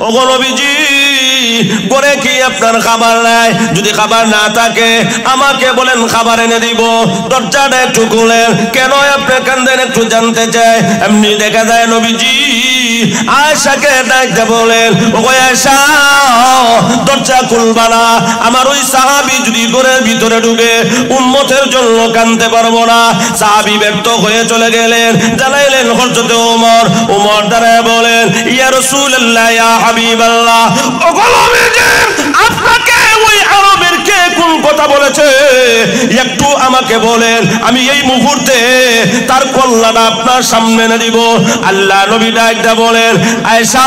ওগো নবীজি ঘরে কি আপনার খাবার নাই? যদি খাবার না থাকে আমাকে বলেন, খাবার এনে দিব। দরজাটা একটু খুলেন। কেন আপনি কান্দেন একটু জানতে চাই। এমনি দেখা যায় নবীজি আয়েশাকে ডাকতে বলেন, ওগো আয়েশা দরজা খুলবা না, আমার ওই সাহাবী যদি ঘরের ভিতরে ঢুকে উম্মতের জন্য কাঁদতে পারবো না। সাহাবী ব্যর্থ হয়ে চলে গেলেন। জানাইলেন হযরত ওমর। ওমর দাঁড়ায় বলেন, ইয়া রাসূলুল্লাহ, ইয়া হাবিবাল্লাহ, ওগো নবীজি আপনাকে ওই আরবের কে কোন কথা বলেছে একটু আমাকে বলেন, আমি এই মুহূর্তে তার কল্যাণটা আপনার সামনে এনে দিব। আল্লাহ নবী ডাকতে বলেন, আয়েশা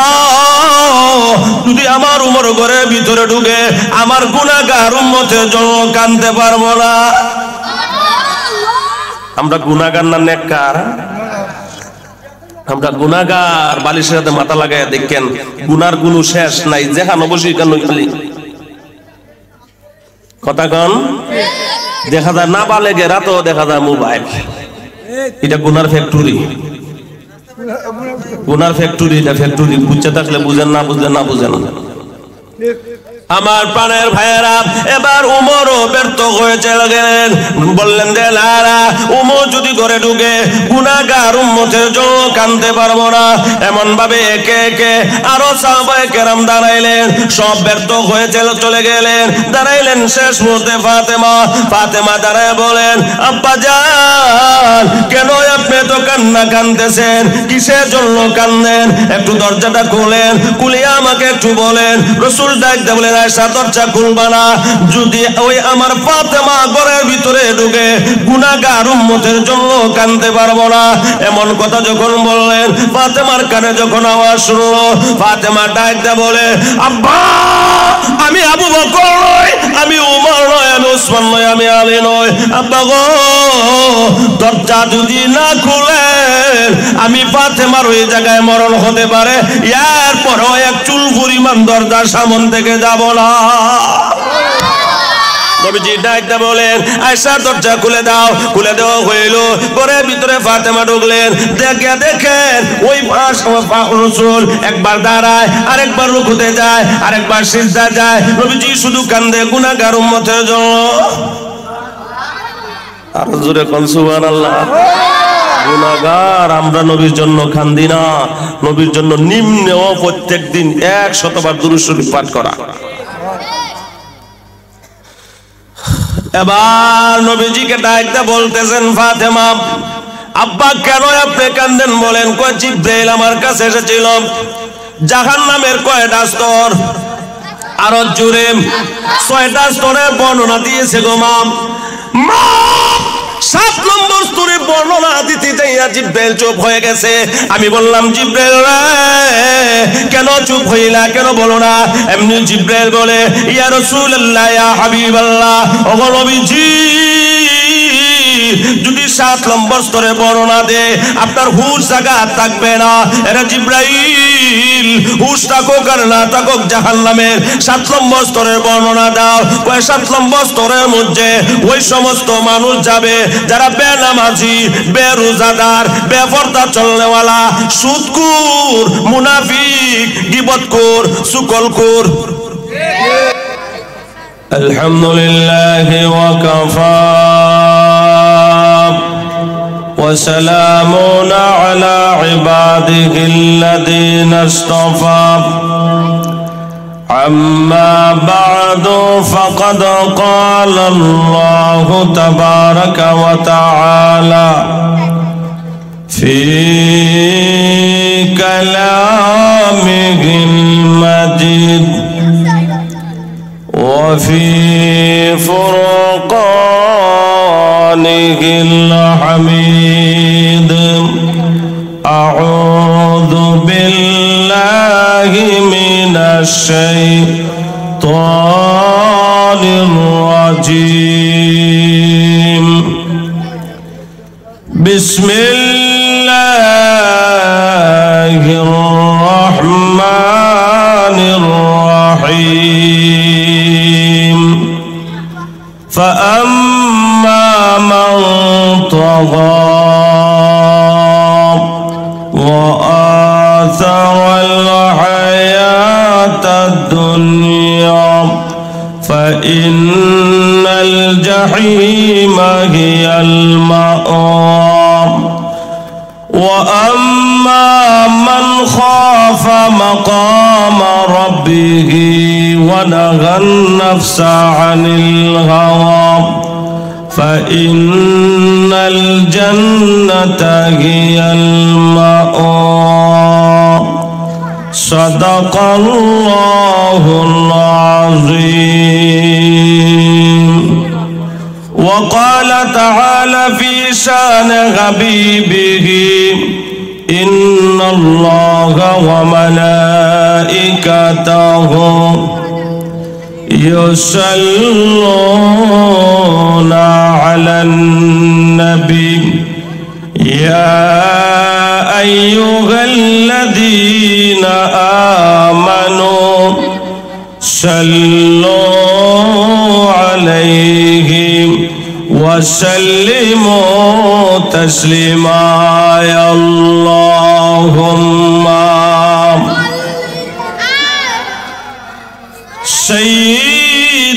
যদি আমার উমর ঘরের ভিতরে ঢুকে আমার গুনাহগার উম্মতের জন্য কাঁদতে পারবো না। আমরা গুনাহগার না নেককার? আমরা গুনাহগার। বালিশের সাথে মাথা লাগায় দেখেন গুনার গুণ শেষ নাই। যেখানে বসি কেন খালি কথা কন। দেখা যায় না বালেগে রাতও দেখা যায় মোবাইল। এটা গুনার ফ্যাক্টরি, গুনার ফ্যাক্টরি। এটা ফ্যাক্টরি। বুঝতে থাকলে বুঝেন, না বুঝেন না বুঝেন। আমার প্রাণের ভাইয়েরা, এবার উমরও ব্যর্থ হয়ে চলে গেলেন। বললেন যে লারা উমর যদি ঘরে ঢুকে গুনাহগার উম্মতের জন্য কাঁদতে পারবো না। এমন ভাবে একে একে আরো সাহাবায়ে কেরাম দাঁড়াইলেন। সব ব্যর্থ হয়ে চলে গেলেন। দাঁড়াইলেন শেষ মুহূর্তে ফাতেমা। ফাতেমা দাঁড়ায় বলেন, আব্বা জান কেন আপনি তো কান্না কাঁদতেছেন? কিসের জন্য কাঁদেন? একটু দরজাটা খুলেন, খুলিয়ে আমাকে একটু বলেন। রাসূল ডাকতে বলেন, আয়েশা দরজা খুলবা না, যদি ওই আমার ফাতেমা ঘরের ভিতরে ঢুকে গুনাহগার উম্মতের জন্য কাঁদতে পারবো না। এমন কথা যখন বললেন, ফাতেমার কানে যখন আওয়াজ শুনলো, ফাতেমা ডাকতে বলে, আব্বা আমি আবু বকর নয়, আমি উমর নয়, আমি উসমান নয়, আমি আলী নয়। আব্বা গো দরজা যদি না খুলেন আমি ফাতেমার ওই জায়গায় মরণ হতে পারে। এরপরও এক চুল পরিমাণ দরজার সামনে থেকে যাব না। নবীজি ডাকতে বলেন, আয়েশা দরজা খুলে দাও। খুলে দেওয়া হইল। ঘরের ভিতরে ফাতেমা ঢুকলেন। দেখেন ওই রাসূল একবার দাঁড়ায়, আরেকবার রুকুতে যায়, আরেকবার সিজদা যায়। নবীজি শুধু কান্দে গুনাহগার উম্মতের জন্য। আর জোরে কোন সুবহানাল্লাহ। গুনাহগার আমরা নবীর জন্য কান্দি না। নবীর জন্য নিম্নেও প্রত্যেকদিন 100 বার দুরূদ শরীফ পাঠ করা। এবার নবীজিকে ডাকতে বলতেছেন, ফাতেমা আব্বা কেন আপনি কান্দেন বলেন? কয় জিবরাইল আমার কাছে এসেছিল। জাহান্নামের কয়টা স্তর? আরো জোরে। 6টা স্তরের বর্ণনা দিয়েছে গো মা। 7 নম্বর স্তরে বর্ণনা দিতে যাইয়া জিবরাইল চুপ হয়ে গেছে। আমি বললাম, জিবরাইল কেন চুপ হইলা, কেন বলো না? এমনি জিবরাইল বলে, ইয়া রাসূলুল্লাহ, ইয়া হাবিবাল্লাহ, ওগো নবীজি যদি 7 নম্বর স্তরে বর্ণনা দে আপনার হুশ জায়গা থাকবে না। এরা জিবরাইল হুশ থাকুক আর না থাকুক জাহান্নামের 7 নম্বর স্তরের বর্ণনা দাও। 7 নম্বর স্তরের মধ্যে ওই সমস্ত মানুষ যাবে যারা বেনামাজি, বেরোজাদার, বেপরদা চলনেওয়ালা, সুদখোর, মুনাফিক, গীবতখোর, চুগলখোর। আলহামদুলিল্লাহি ওয়া কাফা وسلام على عباده الذين اصطفى أما بعد فقد قال الله تبارك وتعالى في كلامه المجيد وفي فرقانه الحميد أعوذ بالله من الشيطان الرجيم بسم الله الرحمن الرحيم فأما من طغى وآثر الحياة فإن الجحيم هي المأوى وأما من خاف مقام ربه ونهى النفس عن الهوى فإن الجنة هي المأوى صدق الله العظيم. وقال تعالى في شان حبيبه إن الله وملائكته يصلون على النبي يا أيها الذين آمنوا صلوا عليه وسلموا تسليما يا اللهم سيدنا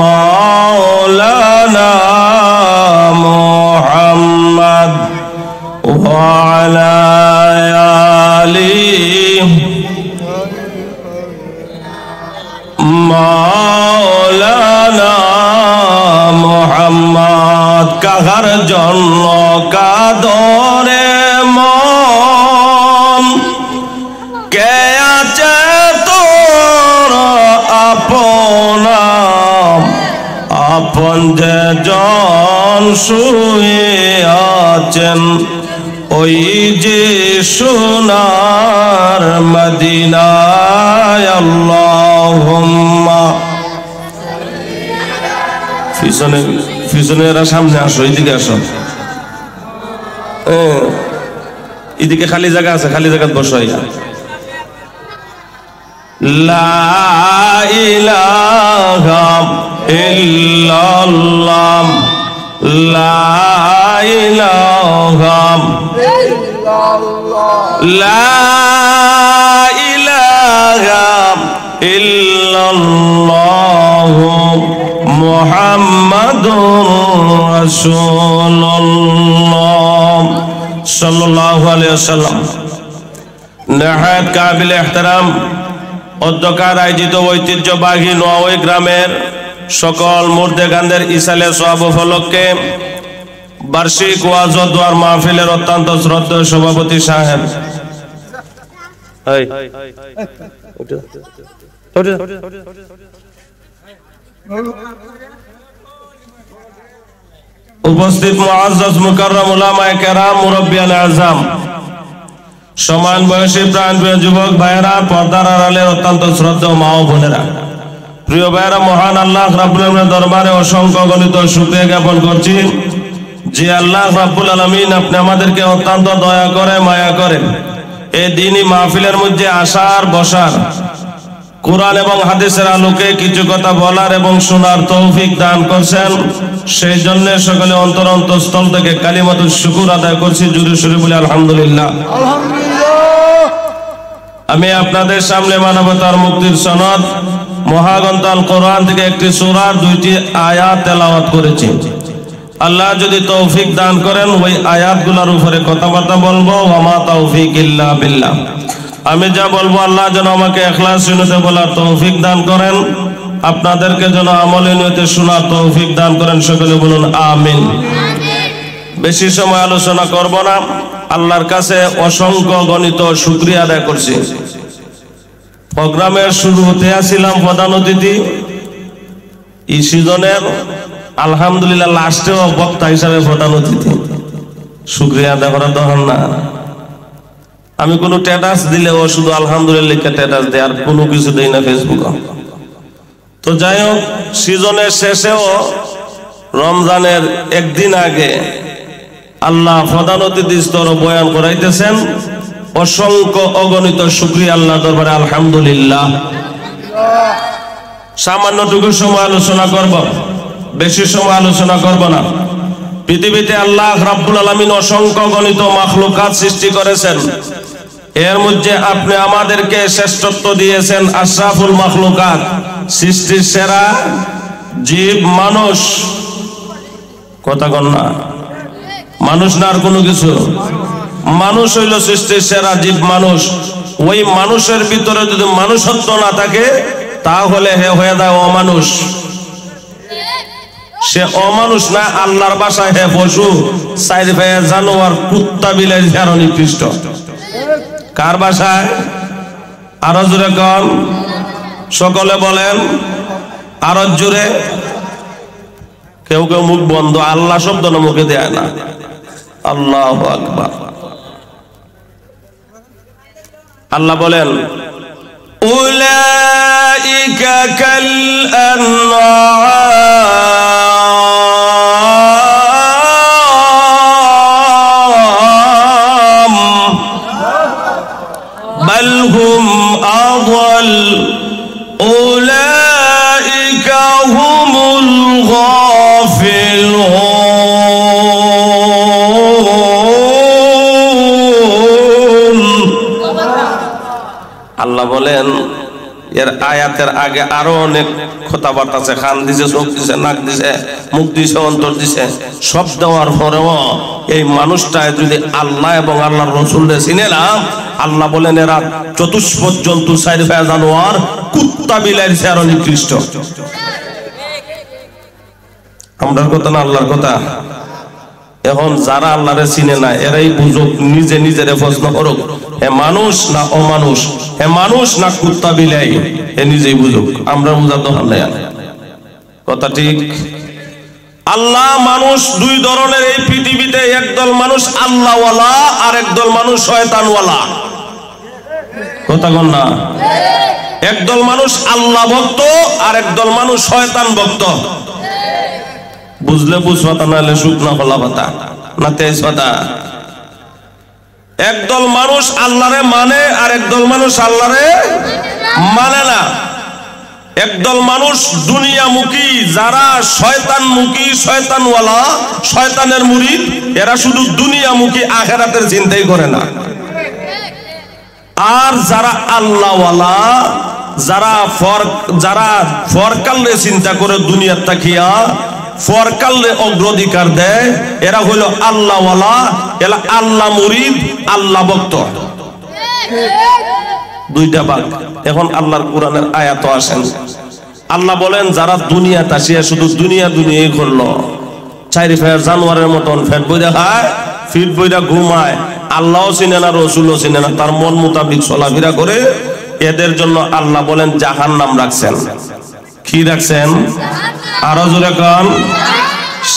مولانا محمد وعلى آله مولانا محمد কাহার জন্য কাদরে মন কে আছে তোর আপনা আপন যে জন শুয়ে আছেন ওই যে সোনার মদিনায় আল্লাহুম্মা পিছনেরা সামনে আসো এদিকে আসো এদিকে খালি জায়গা আছে খালি জায়গা বসাই লা ইলাহা ইল্লাল্লাহ লা ইলাহা ইল্লাল্লাহ লা ইলাহা ইল্লাল্লাহ মুহাম্মাদুর রাসূলুল্লাহ সাল্লাল্লাহু আলাইহি ওয়াসাল্লাম। নেহায়েত কাবিল ইহতিরাম অধ্যকার আয়োজিত ঐতিহ্যবাহী নোয়াওই গ্রামের সকল মুর্দেগানদের ইসালে সওয়াব উপলক্ষে বার্ষিক ওয়াজ ও দোয়ার মাহফিলের অত্যন্ত শ্রদ্ধেয় সভাপতি সাহেব উপস্থিত মুআজ্জাজ মুকাররম উলামায়ে কেরাম মুরব্বিয়ানে আযম সমান বয়সী প্রাণপ্রিয় যুবক ভাইয়েরা পর্দার আড়ালের অত্যন্ত শ্রদ্ধেয় মা ও বোনেরা প্রিয় ভাইয়েরা মহান আল্লাহ রাব্বুল আলামিনের দরবারে অসংখ্য গণিত শুকরিয়া জ্ঞাপন করছি যে আল্লাহ রাব্বুল আলামিন আপনি আমাদেরকে অত্যন্ত দয়া করে মায়া করে এই দ্বীনি মাহফিলের মধ্যে আসার বসার কুরআন এবং হাদিসের আলোকে কিছু কথা বলার এবং শোনার তৌফিক দান করেছেন সেই জন্য সকলে অন্তরস্থল থেকে কালিমাতুশ শুকর আদায় করছি জোরে সোরে বলি আলহামদুলিল্লাহ। আমি আপনাদের সামনে মানবতার মুক্তির সনদ মহাগ্রন্থ আল কোরআন থেকে একটি সূরার 2টি আয়াত তেলাওয়াত করেছি। আল্লাহ যদি তৌফিক দান করেন ওই আয়াতগুলোর উপরে কথাবার্তা বলবো ওয়া মা তাওফিক ইল্লা বিল্লাহ। আমি যা বলবো আল্লাহ যেন আমাকে ইখলাস নিয়তে বলার তৌফিক দান করেন আপনাদেরকে যেন আমলে নিয়তে শোনার তৌফিক দান করেন সকলে বলুন আমিন। বেশি সময় আলোচনা করব না আল্লাহর কাছে অসংখ্য গণিত শুকরিয়া আদায় করছি। প্রোগ্রামের শুরুতে আসছিলাম প্রধান অতিথি এই সিজনের আলহামদুলিল্লাহ লাস্টেও বক্তা হিসাবে প্রধান অতিথি শুকরিয়া আদায় করার দরকার না। আমি কোনো স্ট্যাটাস দিলেও শুধু আলহামদুলিল্লাহ স্ট্যাটাস দেই আর কোনো কিছু দেই না ফেসবুকে। তো যাই হোক সিজনের শেষেও রমজানের একদিন আগে আল্লাহ প্রধান অতিথি স্তরে বয়ান করাইতেছেন অসংখ্য অগণিত শুকরিয়া আল্লাহ দরবারে আলহামদুলিল্লাহ। সামান্যটুকু সময় আলোচনা করব বেশি সময় আলোচনা করব না। পৃথিবীতে আল্লাহ রাব্বুল আলামিন অসংখ্য গণিত মাখলুকাত সৃষ্টি করেছেন এর মধ্যে আপনি আমাদেরকে শ্রেষ্ঠত্ব দিয়েছেন আশরাফুল মাখলুকাত, সৃষ্টির সেরা জীব মানুষ। কথা কন না, মানুষ না আর কোনো কিছু? মানুষ হইল সৃষ্টির সেরা জীব মানুষ। ওই মানুষের ভিতরে যদি মানুষত্ব না থাকে তাহলে হে হয়ে যায় অমানুষ। সে অমানুষ না, আল্লাহর ভাষায় হে পশু, চার পায়ে জানোয়ার, কুত্তা বিলাই আরো নিকৃষ্ট। কার ভাষায়? আরো জোরে কন, সকলে বলেন আরো জোরে। কেউ কেউ মুখ বন্ধ, আল্লাহ শব্দ না মুখে দেয় না। আল্লাহু আকবার। আল্লাহ বলেন উলাইকা কাল আনআম বাল হুম আযাল উলাইকা হুমুল গাফিলুন। আল্লাহ বলেন এর আয়াতের আগে আরো অনেক কথাবার্তা আছে। খান দিছে, চোখ দিছে, নাক দিছে, মুখ দিছে, অন্তর দিছে। সব দেওয়ার পরেও এই মানুষটায় যদি আল্লাহ এবং আল্লাহর রাসূলকে চিনে না, আল্লাহ বলেন এরা চতুষ্পদ জন্তু, চার পায়ে জানোয়ার, কুত্তা বিলাইয়ের চেয়ে আরো নিকৃষ্ট। আমরার কথা না আল্লাহর কথা? এখন যারা আল্লাহরে চিনে না এরাই বুঝুক, নিজে নিজেরে প্রশ্ন করুক, হে মানুষ না অমানুষ, হে মানুষ না কুত্তা বিলাই, হে নিজেই বুঝুক। আমরা বুঝাতে হবে কথা ঠিক? আল্লাহ মানুষ দুই ধরনের এই পৃথিবীতে, একদল মানুষ আল্লাহওয়ালা আর একদল মানুষ শয়তানওয়ালা। কথা কন না? একদল মানুষ আল্লাহ ভক্ত আর একদল মানুষ শয়তান ভক্ত। বুঝলে বুঝপাতা, নাহলে শুকনা কলা পাতা না তেজ পাতা। একদল মানুষ আল্লাহরে মানে আর একদল মানুষ আল্লাহরে মানে না। একদল মানুষ দুনিয়ামুখী, যারা শয়তানমুখী, শয়তানওয়ালা, শয়তানের মুরিদ, এরা শুধু দুনিয়ামুখী, আখিরাতের চিন্তাই করে না। আর যারা আল্লাহওয়ালা, যারা ফরকালে চিন্তা করে, দুনিয়ার তাকিয়া ফরকালে অগ্রাধিকার দেয়, এরা হইল আল্লাহওয়ালা, এরা আল্লাহ মুরিদ, আল্লাহ ভক্ত। দুইটা ভাগ। এখন আল্লাহর কোরআনের আয়াত আসেন। আল্লাহ বলেন যারা দুনিয়া তাসিয়া শুধু দুনিয়া দুনিয়াই করলো, চারি পায়ের জানোয়ারের মতন ফেট বইরা খায়, ফিট বইরা ঘুমায়, আল্লাহও চিনে না, রসুলও চিনে না, তার মন মোতাবিক চলাফেরা করে, এদের জন্য আল্লাহ বলেন জাহান্নাম রাখছেন। কি রাখছেন? আরো জোরে কন।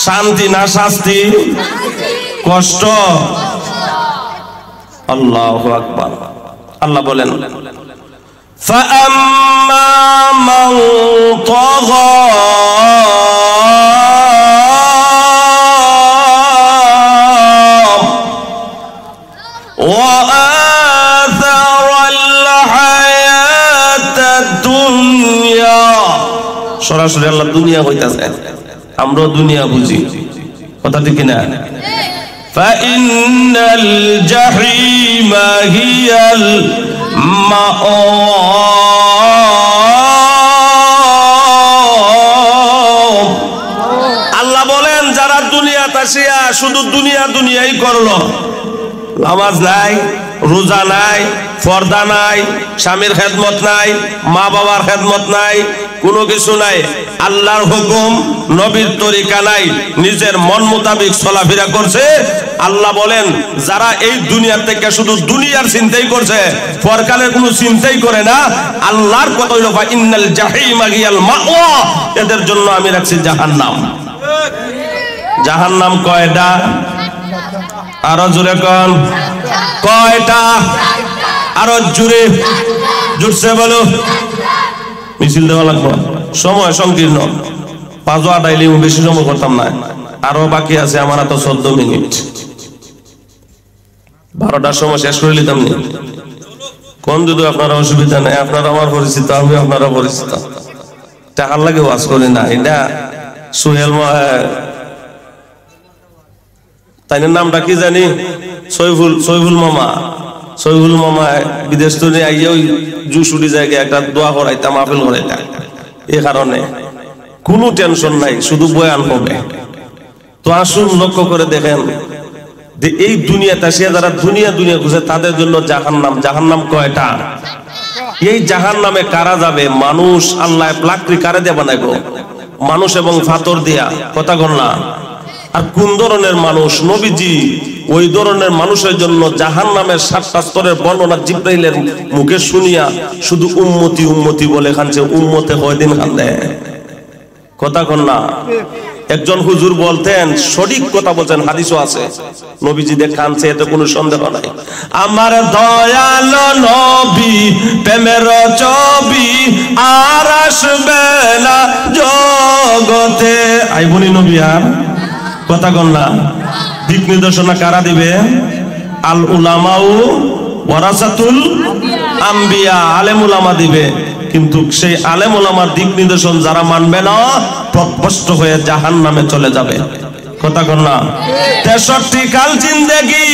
শান্তি না শাস্তি? কষ্ট। আল্লাহু আকবার। আল্লাহ বলেন ফাআম্মা মান তাগা ওয়া আথারাল হায়াতাদ দুনিয়া। সরাসরি আল্লাহ দুনিয়া কইতাছে, আমরা দুনিয়া বুঝি। কথা ঠিক না? ফাইনাল জাহিমা হিয়াল মাআওয়া। আল্লাহ বলেন যারা দুনিয়াতে আসিয়া শুধু দুনিয়া দুনিয়াই করলো, নামাজ নাই, রোজা নাই, পর্দা নাই, স্বামীর খেদমত নাই, মা বাবার খেদমত নাই, কোনো কিছু নাই, আল্লাহর হুকুম নবীর তরিকা নাই, নিজের মন মোতাবিক চলাফেরা করছে। আল্লাহ বলেন যারা এই দুনিয়ার থেকে শুধু দুনিয়ার চিন্তাই করছে, পরকালের কোনো চিন্তাই করে না, আল্লাহর কথা হইল ইন্নাল জাহিমা হিয়াল মাওয়া, এদের জন্য আমি রাখছি জাহান্নাম। জাহান্নাম কয়টা? আরো জোরে কোন কয়টা? আরো জোরে, জুড়ছে বলো। মিছিল দেওয়া লাগবে, সময় সংকীর্ণ, 5-8 বেশি সময় করতাম না, আরো বাকি আছে আমার তো 14 মিনিট। 12টার সময় শেষ করে নিতাম নি। কোন যদি আপনারা অসুবিধা নেই, আপনারা আমার পরিচিত, আমি আপনারা পরিচিত, টাকার লাগে ওয়াজ করি না। এটা সোহেল তাই নামটা কি জানি, সৈফুল মামা, সহিহুল মামা বিদেশ থেকে আইয়া ওই জুসুরি জায়গায় একটা দোয়া করাইতাম, আপিল করাইতাম। এই কারণে কোনো টেনশন নাই, শুধু বয়ান হবে। তো আসুন লক্ষ্য করে দেখেন যে এই দুনিয়াতে সে যারা দুনিয়া খুঁজে তাদের জন্য জাহান্নাম কয়টা? এই জাহান্নামে কারা যাবে? মানুষ, আল্লাহ লাকড়ি কারে দিয়ে বানাইবো? মানুষ এবং পাথর দিয়া, কথা কন না। আর কোন ধরনের মানুষ? নবীজি ওই ধরনের মানুষের জন্য জাহান্নামের 7টা স্তরের বর্ণনা জিব্রাইলের মুখে শুনিয়া শুধু উম্মতি উম্মতি বলে খানছে। উম্মতে কয়দিন খান্দে? কথা কন না। একজন হুজুর বলতেন, সঠিক কথা বলছেন, হাদিসও আছে, নবীজি দেখানছে, এতে কোনো সন্দেহ নাই। আমার দয়াল নবী প্রেমের ছবি আর আসবে না জগতে। আই বলি নবী আর কথা কন না। দিক নির্দেশনা কারা দিবে? আল উলামাউ ওয়ারাসাতুল আম্বিয়া, আলেম উলামা দিবে। কিন্তু সেই আলেম ওলামার দিক নির্দেশন যারা মানবে না, পথভ্রষ্ট হয়ে জাহান্নামে চলে যাবে। কথা কন না। 63 কাল জিন্দেগি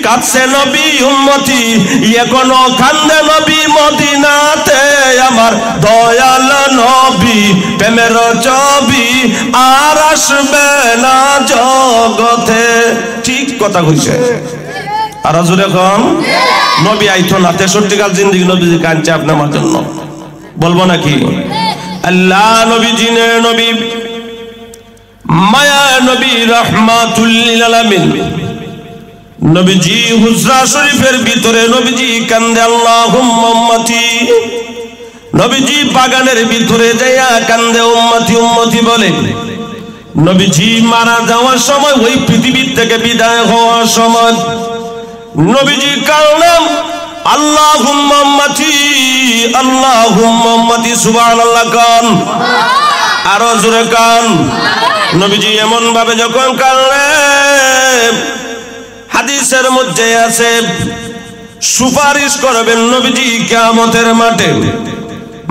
কাঁদছে নবী উম্মতি, এখনো কান্দে নবী মদিনাতে। আমার দয়াল নবী প্রেমের ছবি আর আসবে না জগতে। ঠিক কথা কইছে। আর জোরে কম। নবী আইতো না, 63 কাল জিন্দেগি নবীজি কাঁদছে আপনার জন্য, বলবো নাকি? আল্লাহ নবী জিনের নবী, মায়া নবী, রাহমাতুল লিল আলামিন নবীজি হুজরা শরীফের ভিতরে নবীজি কান্দে আল্লাহুম্মা উম্মতি। নবীজি বাগানের ভিতরে যাইয়া কান্দে উম্মতি উম্মতি বলে। নবীজি মারা যাওয়ার সময়, ওই পৃথিবীর থেকে বিদায় হওয়ার সময় নবীজি কান্দেন আল্লাহুম্মা উম্মতি, আল্লাহুম্মা উম্মতি। সুবহানাল্লাহ কান, আরো জোরে কান। নবীজি এমন ভাবে যখন কাঁদলেন, হাদিসের মধ্যে আছে সুপারিশ করবেন নবীজি কিয়ামতের মাঠে।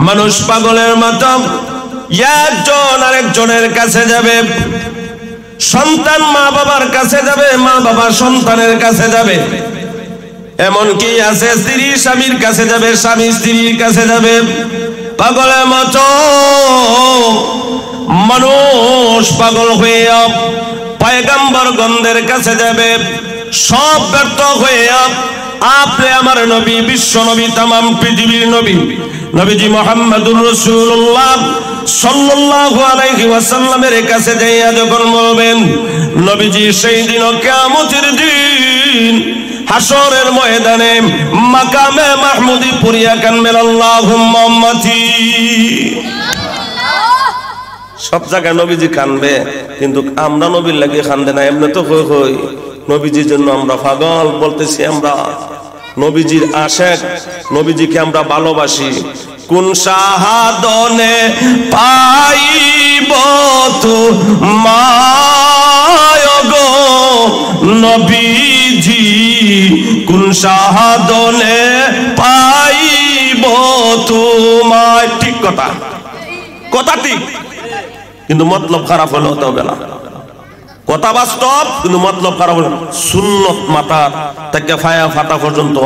মানুষ পাগলের মতো একজন আরেকজনের কাছে যাবে, সন্তান মা বাবার কাছে যাবে, মা বাবা সন্তানের কাছে যাবে, এমনকি আছে স্ত্রী স্বামীর কাছে যাবে, স্বামী স্ত্রীর কাছে যাবে। পাগলের মতো মানুষ পাগল হয়ে পয়গম্বর গণদের কাছে যাবে, সব ব্যর্থ হয়ে আপনি আমার নবী, বিশ্ব নবী, তামাম পৃথিবীর নবী, নবীজি মুহাম্মদুর রাসূলুল্লাহ সাল্লাল্লাহু আলাইহি ওয়াসাল্লামের কাছে যাইয়া যখন বলবেন, নবীজি সেই দিন কিয়ামতের দিন হাসরের ময়দানে মাকামে মাহমুদি পুরিয়া কানবেন আল্লাহুম্মা উম্মতি। সব জায়গায় নবীজি কানবে, কিন্তু আমরা নবীর লাগে কান্দে না। এমনি তো হই হই নবীজির জন্য আমরা পাগল বলতেছি, আমরা নবীজির আশেক, নবীজিকে আমরা ভালোবাসি। কোন সাহাদনে পাইব তো মায়গো নবীজি, কোন সাহাদনে পাইব তোমায়। ঠিক কথা, কথা ঠিক, কিন্তু মতলব খারাপ হলে হতে হবে না। কথা বাস্তব, কিন্তু মতলব খারাপ হলে। সুন্নত মাথা থেকে ফায়া ফাটা পর্যন্ত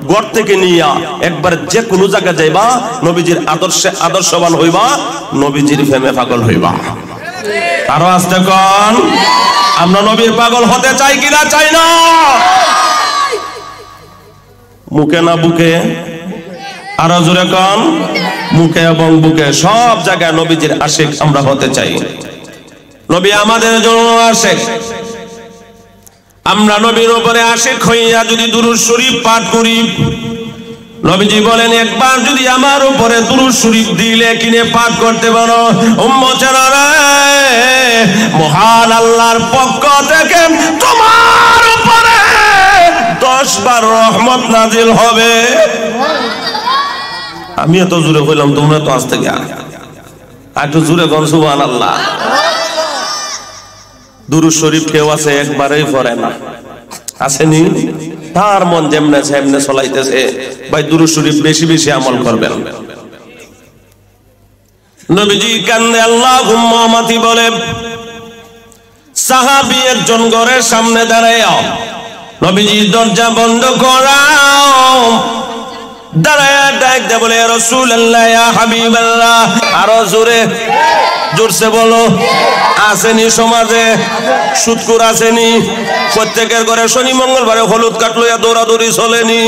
গড় থেকে নিয়া একবার যে কোনো জায়গায় যাইবা, নবীজির আদর্শে আদর্শবান হইবা, নবীজির প্রেমে পাগল হইবা। আরো আসতে কোন, আমরা নবীর পাগল হতে চাই কিনা চাই না? মুখে না বুকে? আরো জোরে কোন, মুখে এবং বুকে, সব জায়গায় নবীজির আশিক আমরা হতে চাই। নবী আমাদের জন্য আশিক। আমরা নবীর উপরে আশিক হইয়া যদি দুরূদ শরীফ পাঠ করি, নবীজি বলেন, একবার যদি আমার উপরে দুরূদ শরীফ দিলে কিনে পাঠ করতে পারো, উম্মতেরা রে, মহান আল্লাহর পক্ষ থেকে তোমার উপরে 10 বার রহমত নাজিল হবে। আমি এত জোরে কইলাম, তোমরা তো আজ থেকে একটু জোরে কোন সুবহানাল্লাহ। দুরূদ শরীফ কেউ আছে একবারেই পড়ে না, আসেনি? তার মন যেমনে সেমনে চলাইতেছে। ভাই দুরূদ শরীফ বেশি বেশি আমল করবেন। নবীজি কান্দে আল্লাহুম্মা উম্মতি বলে। সাহাবী একজন ঘরের সামনে দাঁড়ায়া নবীজি দরজা বন্ধ করাও, দাঁড়ায় ডাকতে বলে রাসূলুল্লাহ ইয়া হাবিবাল্লাহ। আরো জোরে, জোরসে বলো। আসেনি সমাজে সুদকুর? আসেনি? প্রত্যেকের ঘরে শনি মঙ্গলবারে হলুদ কাঠ লইয়া দৌড়াদৌড়ি চলেনি?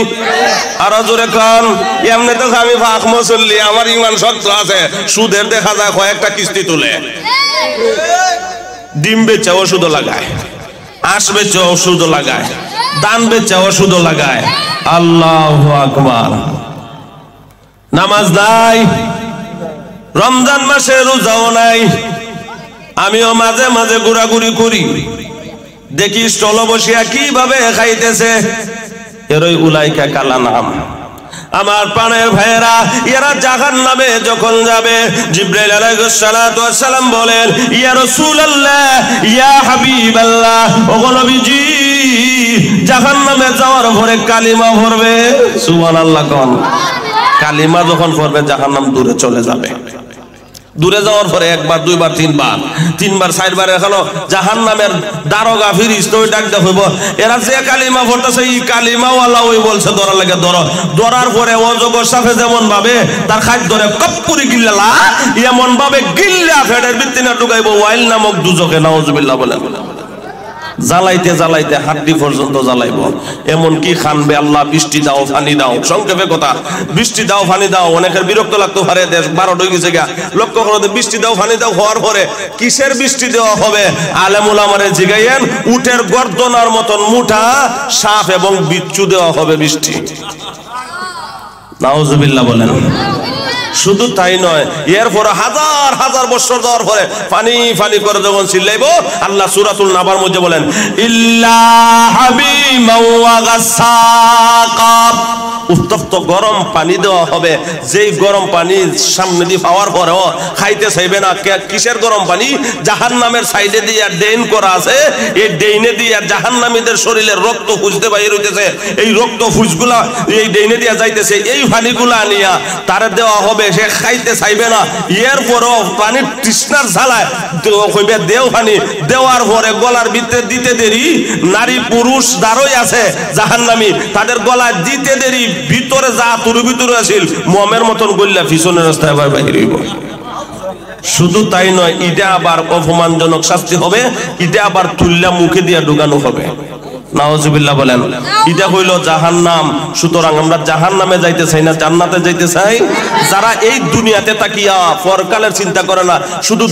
আরো জোরে কান। এমনি তো আমি ফাঁক মুসল্লি, আমার ইমান শক্ত আছে। সুদের দেখা যায় কয়েকটা কিস্তি তুলে, ডিম বেচে ওষুধ লাগায়, আঁশ বেচে ওষুধ লাগায়, দান বেচে ওষুধ লাগায়। আল্লাহু আকবার। নামাজ নাই, রমজান মাসে রোজাও নাই। আমিও মাঝে মাঝে ঘোরাঘুরি করি, দেখি স্টল বসিয়া কিভাবে খাইতেছে। এরই উলাইকা কালা নাম। আমার প্রাণের ভাইয়েরা, এরা জাহান্নামে যখন যাবে, জিবরাইল আলাইহিস সালাতু ওয়াস সালাম বলেন, ইয়া রাসূলুল্লাহ ইয়া হাবিবাল্লাহ, ওগো নবীজি জাহান্নামে যাওয়ার পরে কালিমা পড়বে। সুবহানাল্লাহ কোন। কালিমা যখন পড়বে জাহান্নাম দূরে চলে যাবে। দূরে যাওয়ার পরে একবার, দুইবার, তিনবার, চারবার এখনো জাহান্নামের দারোগা ফিরিস্তা ওই ডাক দেব, এরা যে কালিমা পড়তেছে এই কালিমাওয়ালা ওই বলছে ধরা লাগে ধরো। ধরার পরে অজগর সাপে যেমন ভাবে তার খাদ্য ধরে কপ্পুরি গিল্লা, এমন ভাবে গিল্লা ফেডের ভিত্তিনা ঢুকাইবো ওয়াইল নামক দুজকে। নাউজুবিল্লাহ বলেন। জ্বালাইতে জ্বালাইতে হাড্ডি পর্যন্ত জ্বালাইব। এমন কি খানবে আল্লাহ, বৃষ্টি দাও পানি দাও। সংক্ষেপে কথা, বৃষ্টি দাও পানি দাও। অনেকের বিরক্ত লাগতো, পারে দেশ 12 হয়ে গেছে গা। লক্ষ্য করো, বৃষ্টি দাও পানি দাও হওয়ার পরে কিসের বৃষ্টি দেওয়া হবে? আলেমুল আমারে জিগাইয়েন, উটের গর্দনার মতন মুঠা সাপ এবং বিচ্ছু দেওয়া হবে বৃষ্টি। নাউজুবিল্লাহ বলেন। শুধু তাই নয়, এরপর হাজার হাজার বছর দেওয়ার পরে পানি পানি করে যখন চিল্লাইবো, আল্লাহ সূরাতুল নাবার মধ্যে বলেন, ইল্লা হামিমান ওয়া গাসসাকা, উত্তপ্ত গরম পানি দেওয়া হবে। যেই গরম পানি সামনে দিয়ে পাওয়ার পরেও খাইতে চাইবে না। কিসের গরম পানি? জাহান্নামের সাইডে দিয়ে ড্রেন করা আছে, এই ড্রেনে দিয়ে জাহান্নামীদের শরীরের রক্ত ফুজতে বাইর হইতেছে। এই রক্ত ফুজগুলা এই ড্রেনে দিয়ে যাইতেছে, এই পানিগুলা আনিয়া তারে দেওয়া হবে। সে খাইতে চাইবে না। এরপরও পানির তৃষ্ণার ঝালায় কইবে দেও পানি। দেওয়ার পরে গলার ভিতরে দিতে দেরি, নারী পুরুষ যারাই আছে জাহান্নামী তাদের গলায় দিতে দেরি ভিতরে যা তোর ভিতরে আছিল মমের মতন গল্লা পিছনের রাস্তায় আবার বাহির হইব। শুধু তাই নয়, এটা আবার অপমানজনক শাস্তি হবে। এটা আবার তুল্লা মুখে দিয়া ঢুকানো হবে। নাউজুবিল্লাহ বলেন। এটা হইল জাহান্নাম। সুতরাং আমরা জাহান্নামে যাইতে চাই না, জান্নাতে যাইতে চাই। যারা এই দুনিয়াতে তাকিয়া পরকালের চিন্তা করে না, শুধু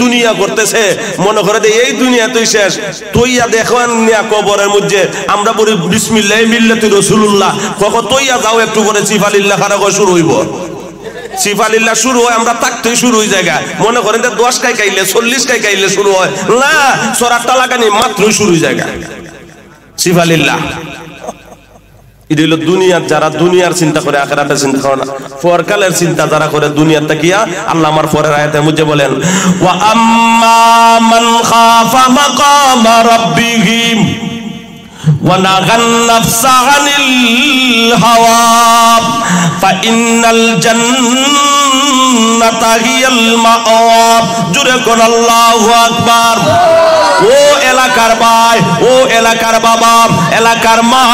দুনিয়া করতেছে, মনে করে এই দুনিয়াতেই শেষ। তৈয়া দেখেন নিয়া কবরের মধ্যে আমরা বলি বিসমিল্লাহ মিল্লাতি রাসূলুল্লাহ, কখন তৈয়া যাও একটু করে সিফালিল্লাহ খারাপ শুরু হইব। সিফালিল্লাহ শুরু হয়, আমরা থাকতেই শুরু হয়ে যায়। মনে করেন 10 কাই খাইলে 40 কাই খাইলে শুরু হয় না, সরাটা লাগানি মাত্রই শুরু হয়ে যায় সিফালিল্লাহ। এটা হলো দুনিয়ার, যারা দুনিয়ার চিন্তা করে আখিরাতের চিন্তা করে না। পরকালের চিন্তা যারা করে দুনিয়ার তাকিয়া, আল্লাহ আমার পরের আয়াতে মুঝে বলেন, ওয়া আম্মা মান খাফা মাকামা রাব্বিহি ওয়া নাহান নাফসা আনিল হাওয়া ফাইন্নাল জান্নাতা হিয়াল মাআব। জোরে কোন আল্লাহু আকবার। ও এলাকার ভাই, ও এলাকার বাবা, এলাকার মা,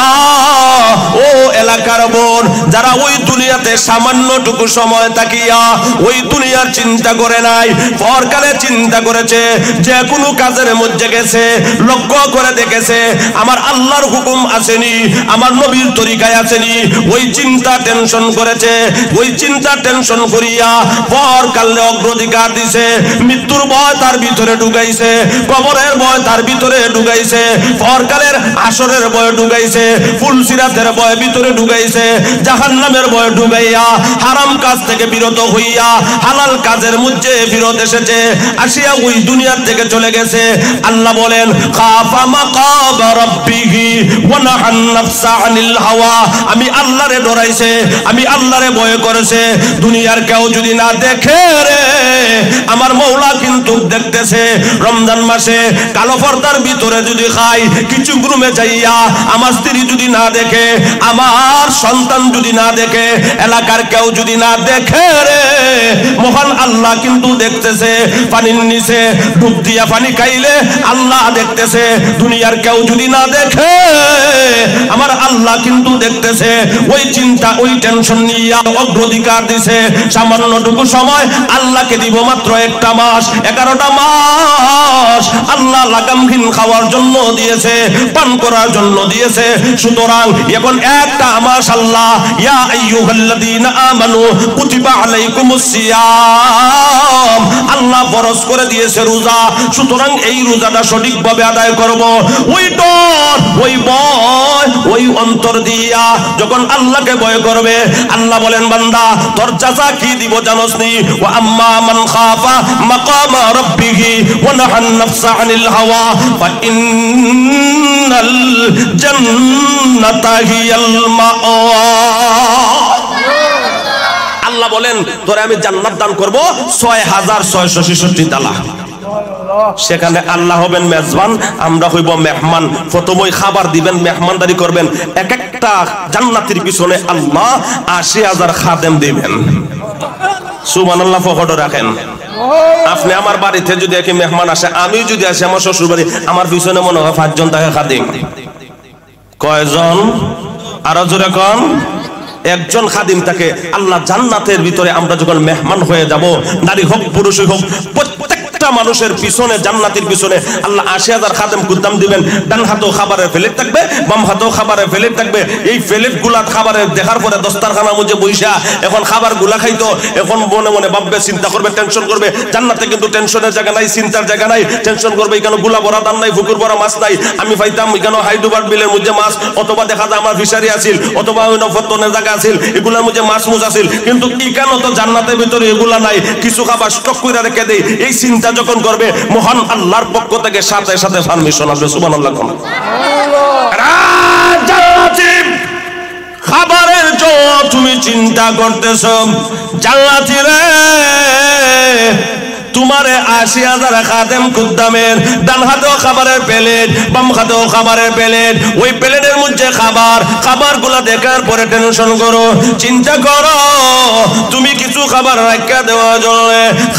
ও এলাকার বোন, যারা ওই দুনিয়াতে সামান্যটুকু সময় তাকিয়া ওই দুনিয়ার চিন্তা করে নাই, পরকালে চিন্তা করেছে, যে কোনো কাজের মধ্যে গেছে, লক্ষ্য করে দেখেছে আমার আল্লাহর হুকুম আসেনি, আমার নবীর তরিকায় আসেনি, ওই চিন্তা টেনশন করেছে। ওই চিন্তা টেনশন করিয়া পরকালে অগ্রাধিকার দিছে। মৃত্যুর ভয় তার ভিতরে ঢুকাইছে, কবরের ভয় তার ভিতরে ঢুকাইছে, পরকালের আসরের ভয় ঢুকাইছে, ফুলসিরাতের ভয় ভিতরে ঢুকাইছে, জাহান্নামের ভয় ঢুকাইয়া হারাম কাজ থেকে বিরত হইয়া হালাল কাজের মধ্যে ফিরত এসেছে, আসিয়া ওই দুনিয়ার থেকে চলে গেছে। আল্লাহ বলেন, খাফা মাকাম রাব্বিহি ওয়া নাহান নাফসা আনিল হাওয়া। আমি আল্লাহরে ডরাইছে, আমি আল্লাহরে ভয় করেছে। দুনিয়ার কেউ যদি না দেখে রে, আমার মওলা কিন্তু দেখতেছে। রমজান মাসে কালো পর্দার ভিতরে যদি খাই, কিছু রুমে যাইয়া আমার স্ত্রী যদি না দেখে, আমার সন্তান যদি না দেখে, এলাকার কেউ যদি না দেখে রে, মহান আল্লাহ কিন্তু দেখতেছে। পানির নিচে ডুব দিয়া পানি খাইলে আল্লাহ দেখতেছে। দুনিয়ার কেউ যদি না দেখে, আমার আল্লাহ কিন্তু দেখতেছে। ওই চিন্তা, ওই টেনশন নিয়ে অগ্রাধিকার দিছে। সামান্যটুকু সময় আল্লাহকে দিব, মাত্র একটা মাস, 11টা মাস আল্লাহ লাগামহীন খাওয়ার জন্য দিয়েছে, পান করার জন্য দিয়েছে। সুতরাং এখন একটা মাস আল্লাহ ইয়া আইয়ুহাল্লাযীনা আমানু কুতিবা আলাইকুমুস সিয়াম, আল্লাহ ফরজ করে দিয়েছে রোজা। সুতরাং এই রোজাটা সঠিকভাবে আদায় করব। ওই ডর, ওই ভয়, ওই অন্তর দিয়া যখন আল্লাহকে ভয় করবে, আল্লাহ বলেন বান্দা তোর চাচা কি দিব জানোস নি? ওয়া আম্মা মান খাফা মাকামা রাব্বিহি ওয়া নাহান নাফসা আনিল হাওয়া ফা ইন্নাল জান্নাতা হিয়াল মাওয়া। আল্লাহ বলেন তোরে আমি জান্নাত দান করব 6666 তালা। সেখানে আল্লাহ হবেন মেজবান, আমরা হইব মেহমান। প্রথমেই খাবার দিবেন, মেহমানদারি করবেন। এক একটা জান্নাতের পিছনে আল্লাহ 80,000 খাদেম দিবেন। সুবহানাল্লাহ, ফকট রাখেন। আপনি আমার বাড়িতে যদি একই মেহমান আসে, আমি যদি আসি আমার শ্বশুর বাড়ি, আমার পিছনে মনে হয় 5 জন থাকে খাদিম। কয়জন? আরো জোরে কম। একজন খাদিম তাকে আল্লাহ জান্নাতের ভিতরে আমরা যখন মেহমান হয়ে যাব, নারী হোক পুরুষ হোক, প্রত্যেকটা মানুষের পিছনে, জান্নাতের পিছনে আল্লাহ 80,000 খাদেম কুদ্দাম দিবেন। ডান হাতেও খাবারের প্লেট থাকবে, বাম হাতেও খাবারের প্লেট থাকবে। এই প্লেট গুলা খাবারের দেখার পরে দস্তারখানা মধ্যে বইসা এখন খাবার গুলা খাইতো, এখন মনে মনে ভাববে, চিন্তা করবে, টেনশন করবে। জান্নাতে কিন্তু টেনশনের জায়গা নাই, চিন্তার জায়গা নাই। টেনশন করবে এখানে গুলা ভরা দাম নাই, পুকুর ভরা মাছ নাই। আমি পাইতাম এখানে হাইড্রোবাদ বিলের মধ্যে মাছ, অথবা দেখা যায় আমার ফিশারি আছিল, অথবা ওই নফতনের জায়গা আছিল, এগুলোর মধ্যে মাছ মুছ আছিল। কিন্তু এখানে তো জান্নাতের ভিতরে এগুলা নাই, কিছু খাবার স্টক করে রেখে দেই। এই চিন্তা যখন করবে, মহান আল্লাহর পক্ষ থেকে সাথে সাথে পারমিশন আসবে। সুবহানাল্লাহ। জান্নাতি খাবারের জন্য তুমি চিন্তা করতেছো, জান্নাতি রে তোমারে 80,000 খাদেম কুদ্দামের, ডান হাতেও খাবারের প্লেট, বাম হাতেও খাবারের প্লেট। ওই প্লেটের মধ্যে খাবারগুলা দেখার পরে টেনশন করো, চিন্তা করো। তুমি কিছু খাবার রাখা দেওয়ার জন্য,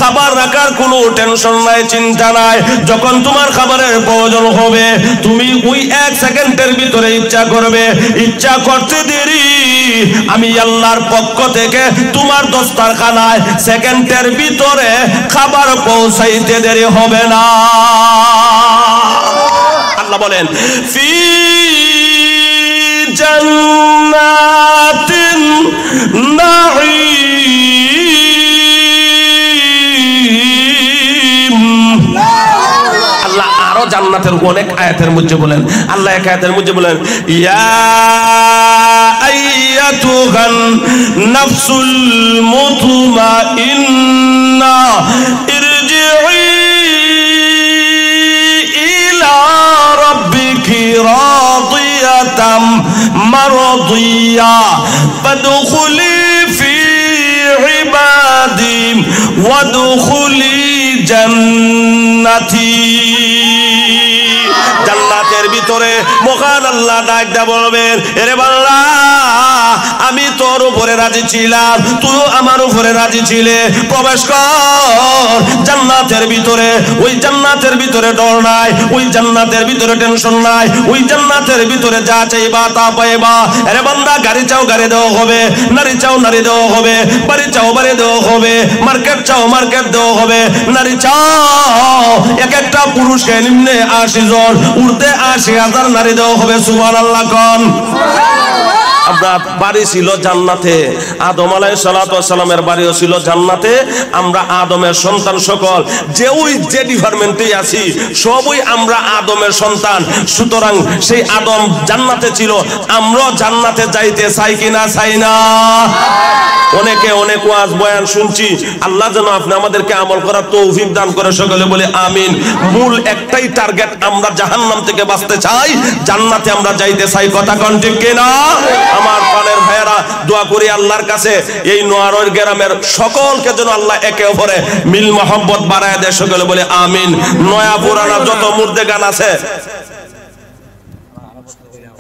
খাবার রাখার কোনো টেনশন নাই, চিন্তা নাই। যখন তোমার খাবারের প্রয়োজন হবে, তুমি ওই 1 সেকেন্ডের ভিতরে ইচ্ছা করবে। ইচ্ছা করতে দেরি, আমি আল্লাহর পক্ষ থেকে তোমার দস্তারখানায় সেকেন্ডের ভিতরে খাবার পৌঁছাইতে দেরি হবে না। আল্লাহ বলেন ফি জান্নাতিন নাঈম। আল্লাহ আরো জান্নাতের অনেক আয়াতের মধ্যে বলেন, আল্লাহ এক আয়াতের মধ্যে বলেন ইয়া আইয়াতুহান নাফসুল মুতমাইন্না ইরজিই ইলা রাব্বিকি রাদিয়াতাম মারদিয়া ফাদখুলি ফি ইবাদি ওয়াদখুলি জান্নাতি। জান্নাতের ভিতরে মহান আল্লাহ ডাক দেয়া বলবেন, এরে বান্দা আমি তোর উপরে রাজি ছিলাম, তুই আমার উপরে রাজি ছিলে, প্রবেশ কর জান্নাতের ভিতরে। ওই জান্নাতের ভিতরে ডর নাই, ওই জান্নাতের ভিতরে টেনশন নাই, ওই জান্নাতের ভিতরে যা চাইবা তা পাইবা। এরে বান্দা গাড়ি চাও গাড়ি দেওয়া হবে, নারী চাও নারী দেওয়া হবে, বাড়ি চাও বাড়ি দেওয়া হবে, মার্কেট চাও মার্কেট দেওয়া হবে। নারী চাও এক একটা পুরুষকে নিম্নে 80 জন, উর্ধে 80,000 নারী দেওয়া হবে। সুবহানাল্লাহ কোন। আমরা বাড়ি ছিল জান্নাতে, আদম আলাইহিস সালাতু ওয়াস সালামের বাড়িও ছিল জান্নাতে। আমরা আদমের সন্তান সকল, যে ওই যে ডিপার্টমেন্টেই আছি সবই আমরা আদমের সন্তান। সুতরাং সেই আদম জান্নাতে ছিল, আমরা জান্নাতে যাইতে চাই কিনা চাই না? অনেকে অনেক ওয়াজ বয়ান শুনছি, আল্লাহ যেন আপনি আমাদেরকে আমল করার তৌফিক দান করে, সকলে বলে আমিন। মূল একটাই টার্গেট, আমরা জাহান্নাম থেকে বাঁচতে চাই, জান্নাতে আমরা যাইতে চাই। কথা কোন ঠিক কিনা? আমার প্রাণের ভাইয়েরা দোয়া করি আল্লাহর কাছে এই নোয়ারর গ্রামের সকলকে যেন আল্লাহ একে অপরে মিল মহব্বত বাড়ায় দেয়, সকলে বলে আমিন। নয়া পুরানা যত মুর্দে গান আছে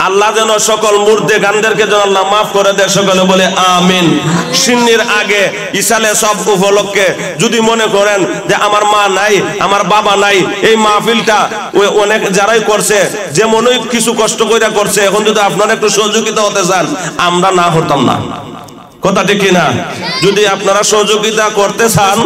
আল্লাহ যেন সকল মুর্দে গানদেরকে যেন আল্লাহ মাফ করে দেয়, সকলে বলে আমিন। সিন্নির আগে ইসালে সব উপলক্ষে যদি মনে করেন যে আমার মা নাই, আমার বাবা নাই, এই মাহফিলটা ওই অনেক যারাই করছে যেমনই কিছু কষ্ট করে করছে, এখন যদি আপনারা একটু সহযোগিতা হতে চান আমরা না হতাম না, কথা ঠিক কিনা? যদি আপনারা সহযোগিতা করতে চান